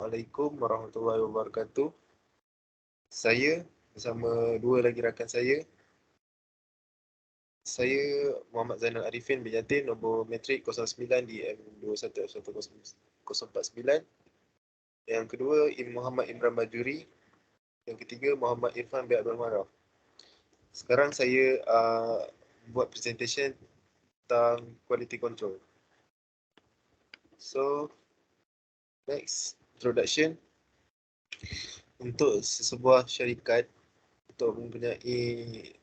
Assalamualaikum warahmatullahi wabarakatuh. Saya bersama dua lagi rakan saya. Saya Muhammad Zainal Arifin bin Yatin, nombor matrik 09 DM211049. Yang kedua Muhammad Imran Bajuri. Yang ketiga Muhammad Irfan bin Abdul Maraf. Sekarang saya buat presentation tentang quality control. So, next introduction. Untuk sesebuah syarikat untuk mempunyai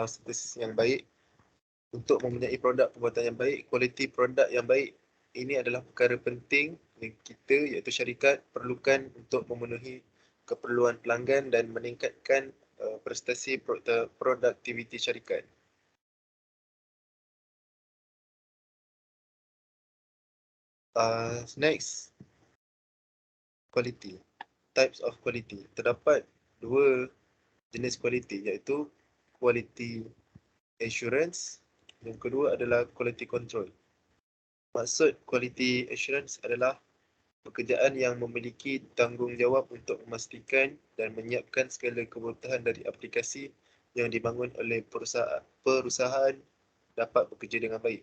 sintesis yang baik, untuk mempunyai produk perbuatan yang baik, kualiti produk yang baik, ini adalah perkara penting yang kita iaitu syarikat perlukan untuk memenuhi keperluan pelanggan dan meningkatkan prestasi produktiviti syarikat. Next, quality. Types of quality. Terdapat dua jenis quality iaitu quality assurance, yang kedua adalah quality control. Maksud quality assurance adalah pekerjaan yang memiliki tanggungjawab untuk memastikan dan menyiapkan segala kebutuhan dari aplikasi yang dibangun oleh perusahaan dapat bekerja dengan baik.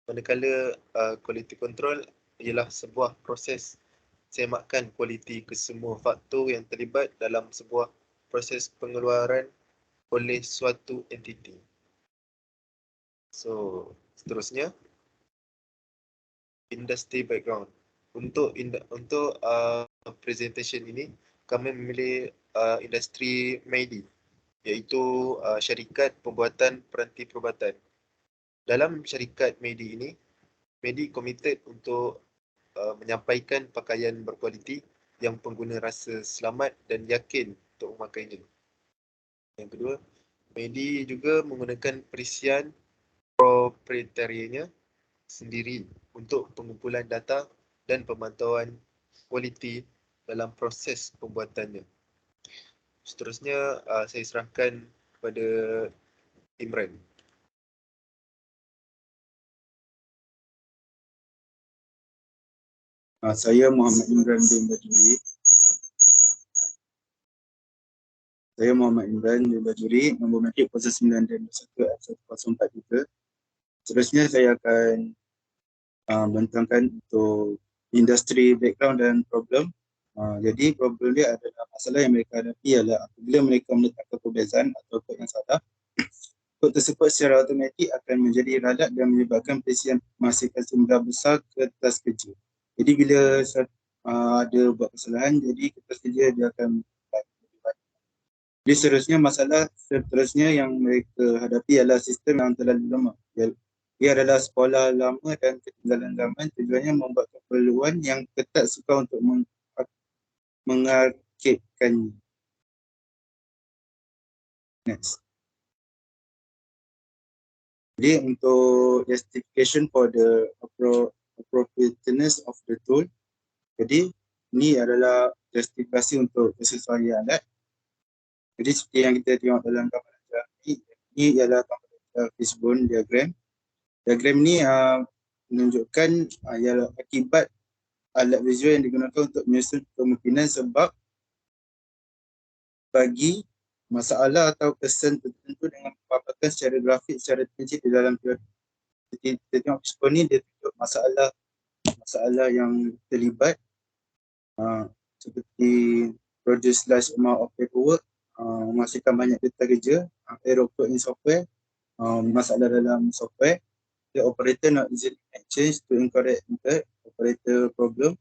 Manakala quality control ialah sebuah proses semakan kualiti kesemua faktor yang terlibat dalam sebuah proses pengeluaran oleh suatu entiti. So, seterusnya, industry background. Untuk presentation ini, kami memilih industri MAIDI, iaitu syarikat pembuatan peranti perubatan. Dalam syarikat MAIDI ini, MAIDI committed untuk menyampaikan pakaian berkualiti yang pengguna rasa selamat dan yakin untuk memakainya. Yang kedua, MAIDI juga menggunakan perisian proprietarinya sendiri untuk pengumpulan data dan pemantauan kualiti dalam proses pembuatannya. Seterusnya, saya serahkan kepada Imran. Saya Muhammad Imran bin Bajuri. Nombor matrik 09 dan 1043. Seterusnya saya akan bentangkan untuk industri background dan problem. Jadi problem dia adalah masalah yang mereka hadapi ialah apabila mereka meletakkan perbezaan atau kod yang salah, kod tersebut secara automatik akan menjadi ralat dan menyebabkan perisian menghasilkan jumlah besar kertas kerja. Jadi bila ada buat kesalahan, jadi kertas kerja dia akan. Jadi masalah seterusnya yang mereka hadapi adalah sistem yang terlalu lemah. Ia adalah sekolah lama dan ketinggalan zaman, tujuannya membuat keperluan yang ketat sukar untuk mengarkedkannya. Next. Jadi untuk justification for the appropriateness of the tool. Jadi ini adalah justifikasi untuk kesesuaian alat. Jadi seperti yang kita tengok dalam gambar ini ialah gambar fishbone diagram. Diagram ni menunjukkan ialah akibat alat visual yang digunakan untuk menyusun kemungkinan sebab bagi masalah atau kesan tertentu dengan paparan secara grafik secara terperinci di dalam teori. Kita tengok fishbone ni dia tunjuk masalah yang terlibat seperti produce large amount of paperwork, menghasilkan banyak data kerja, error code in software, masalah dalam software, the operator not easily change to incorrect method, operator problem,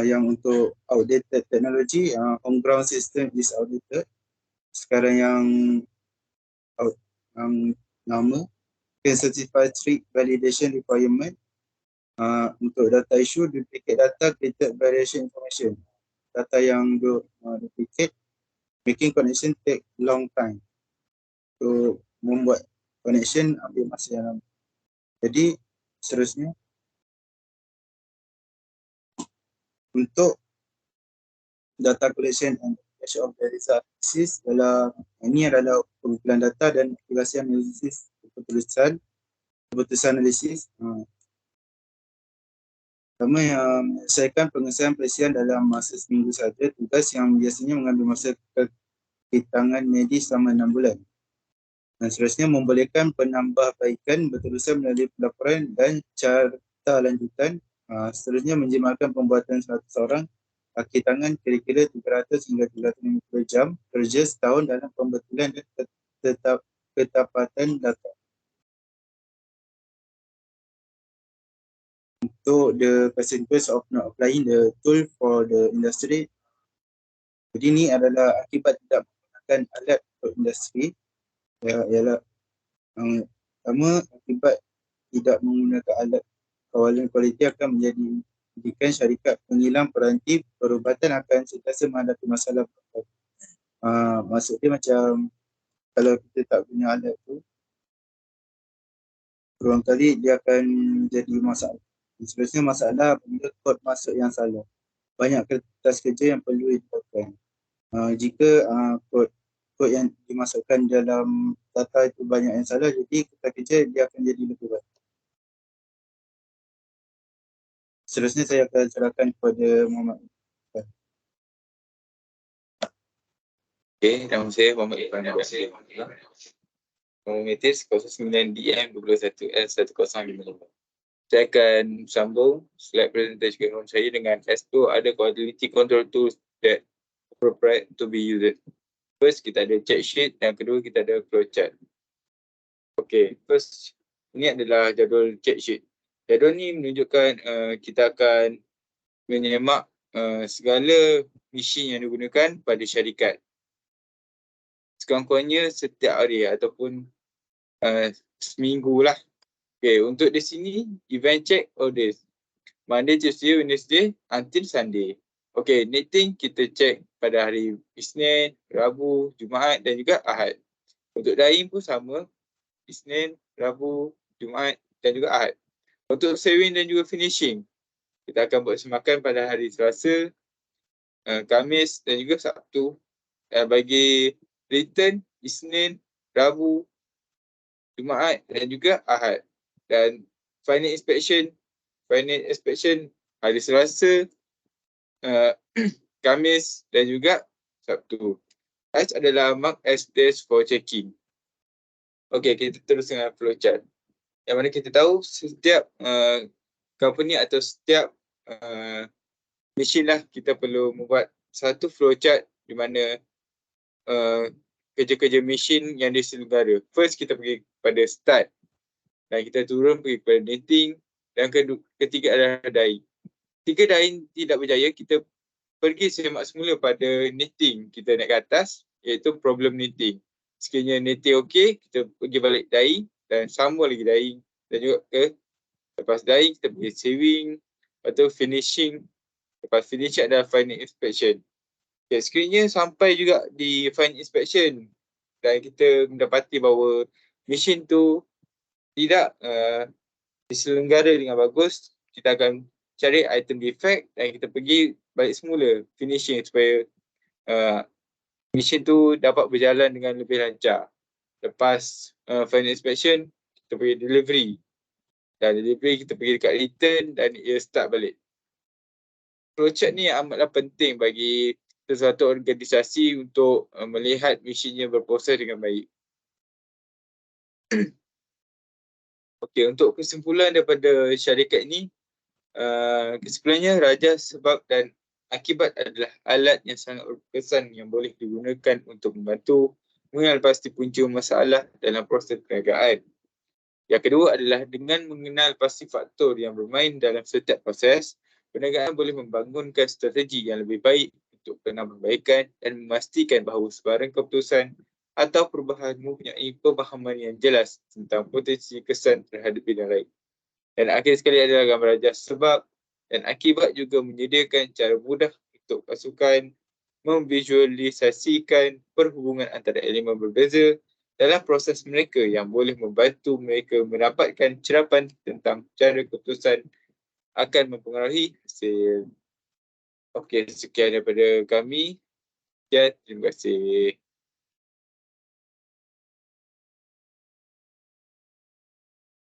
yang untuk outdated technology, homegrown system is outdated. Sekarang yang lama, can certify strict validation requirement. Untuk data issue, duplicate data, created variation information. Data yang duplicate, making connection take long time. So, membuat connection ambil masa yang lama. Jadi, seterusnya, untuk data collection and application of the result analysis, ini adalah pengumpulan data dan aplikasi analisis keputusan analisis. Pertama, yang menyelesaikan pengesahan presiden dalam masa seminggu saja, tugas yang biasanya mengambil masa kekitangan medis selama 6 bulan. Dan seterusnya, membolehkan penambahbaikan berterusan melalui pelaporan dan carta lanjutan. Seterusnya, menjimatkan pembuatan 100 orang kaki tangan kira-kira 300 hingga 350 jam kerja setahun dalam pembetulan dan ketapatan data. Untuk the consequence of not applying the tool for the industry, jadi ini adalah akibat tidak menggunakan alat untuk industri. Ialah yang pertama, akibat tidak menggunakan alat kawalan kualiti akan menjadikan syarikat pengilang peranti perubatan akan sentiasa menghadapi masalah. Maksud dia macam kalau kita tak punya alat tu, berulang kali dia akan jadi masalah. Seterusnya, masalah bila kod masuk yang salah. Banyak kertas kerja yang perlu dilakukan. Jika kod yang dimasukkan dalam data itu banyak yang salah, jadi kertas kerja dia akan jadi lebih baik. Seterusnya saya akan serahkan kepada Muhammad. Okey, nama saya Muhammad Irfan. Nombor metis 09DM21L1055. Saya akan sambung slide presentation saya dengan S2 ada quality control tools that appropriate to be used. First, kita ada check sheet, yang kedua kita ada flowchart. Okey, first ini adalah jadual check sheet. Jadual ni menunjukkan kita akan menyemak segala mesin yang digunakan pada syarikat. Sekurang-kurangnya setiap hari ataupun seminggu lah. Okay, untuk di sini event check all days. Monday, Tuesday, Wednesday until Sunday. Okay, knitting kita check pada hari Isnin, Rabu, Jumaat dan juga Ahad. Untuk dyeing pun sama. Isnin, Rabu, Jumaat dan juga Ahad. Untuk sewing dan juga finishing, kita akan buat semakan pada hari Selasa, Khamis dan juga Sabtu. Bagi return, Isnin, Rabu, Jumaat dan juga Ahad. Dan final inspection hari Selasa, Khamis dan juga Sabtu. H adalah mark as days for checking. Okey, kita terus dengan flowchart. Yang mana kita tahu setiap company atau setiap mesin lah kita perlu membuat satu flowchart di mana kerja-kerja mesin yang diselenggara. First, kita pergi pada start dan kita turun pergi pada knitting, dan ketiga adalah dyeing. Tiga dyeing tidak berjaya, kita pergi semak semula pada knitting. Kita naik ke atas iaitu problem knitting. Sekiranya knitting okey, kita pergi balik dyeing dan sambung lagi dyeing, dan juga lepas dyeing kita pergi sewing atau finishing. Lepas finishing adalah final inspection. Okay, sekiranya sampai juga di final inspection dan kita mendapati bahawa mesin tu tidak diselenggara dengan bagus, kita akan cari item defect dan kita pergi balik semula finishing supaya mesin tu dapat berjalan dengan lebih lancar. Lepas final inspection, kita pergi delivery. Dan delivery kita pergi dekat return dan ia start balik. Flowchart ni amatlah penting bagi sesuatu organisasi untuk melihat mesinnya berproses dengan baik. Okey, untuk kesimpulan daripada syarikat ini, kesimpulannya raja, sebab dan akibat adalah alat yang sangat berkesan yang boleh digunakan untuk membantu mengenal pasti punca masalah dalam proses perniagaan. Yang kedua adalah dengan mengenal pasti faktor yang bermain dalam setiap proses, perniagaan boleh membangunkan strategi yang lebih baik untuk penambahbaikan dan memastikan bahawa sebarang keputusan atau perubahan mempunyai pemahaman yang jelas tentang potensi kesan terhadap bidang lain. Dan akhir sekali adalah gambar raja, sebab dan akibat juga menyediakan cara mudah untuk pasukan memvisualisasikan perhubungan antara elemen berbeza dalam proses mereka yang boleh membantu mereka mendapatkan cerapan tentang cara keputusan akan mempengaruhi hasil. Okey, sekian daripada kami. Ya, terima kasih.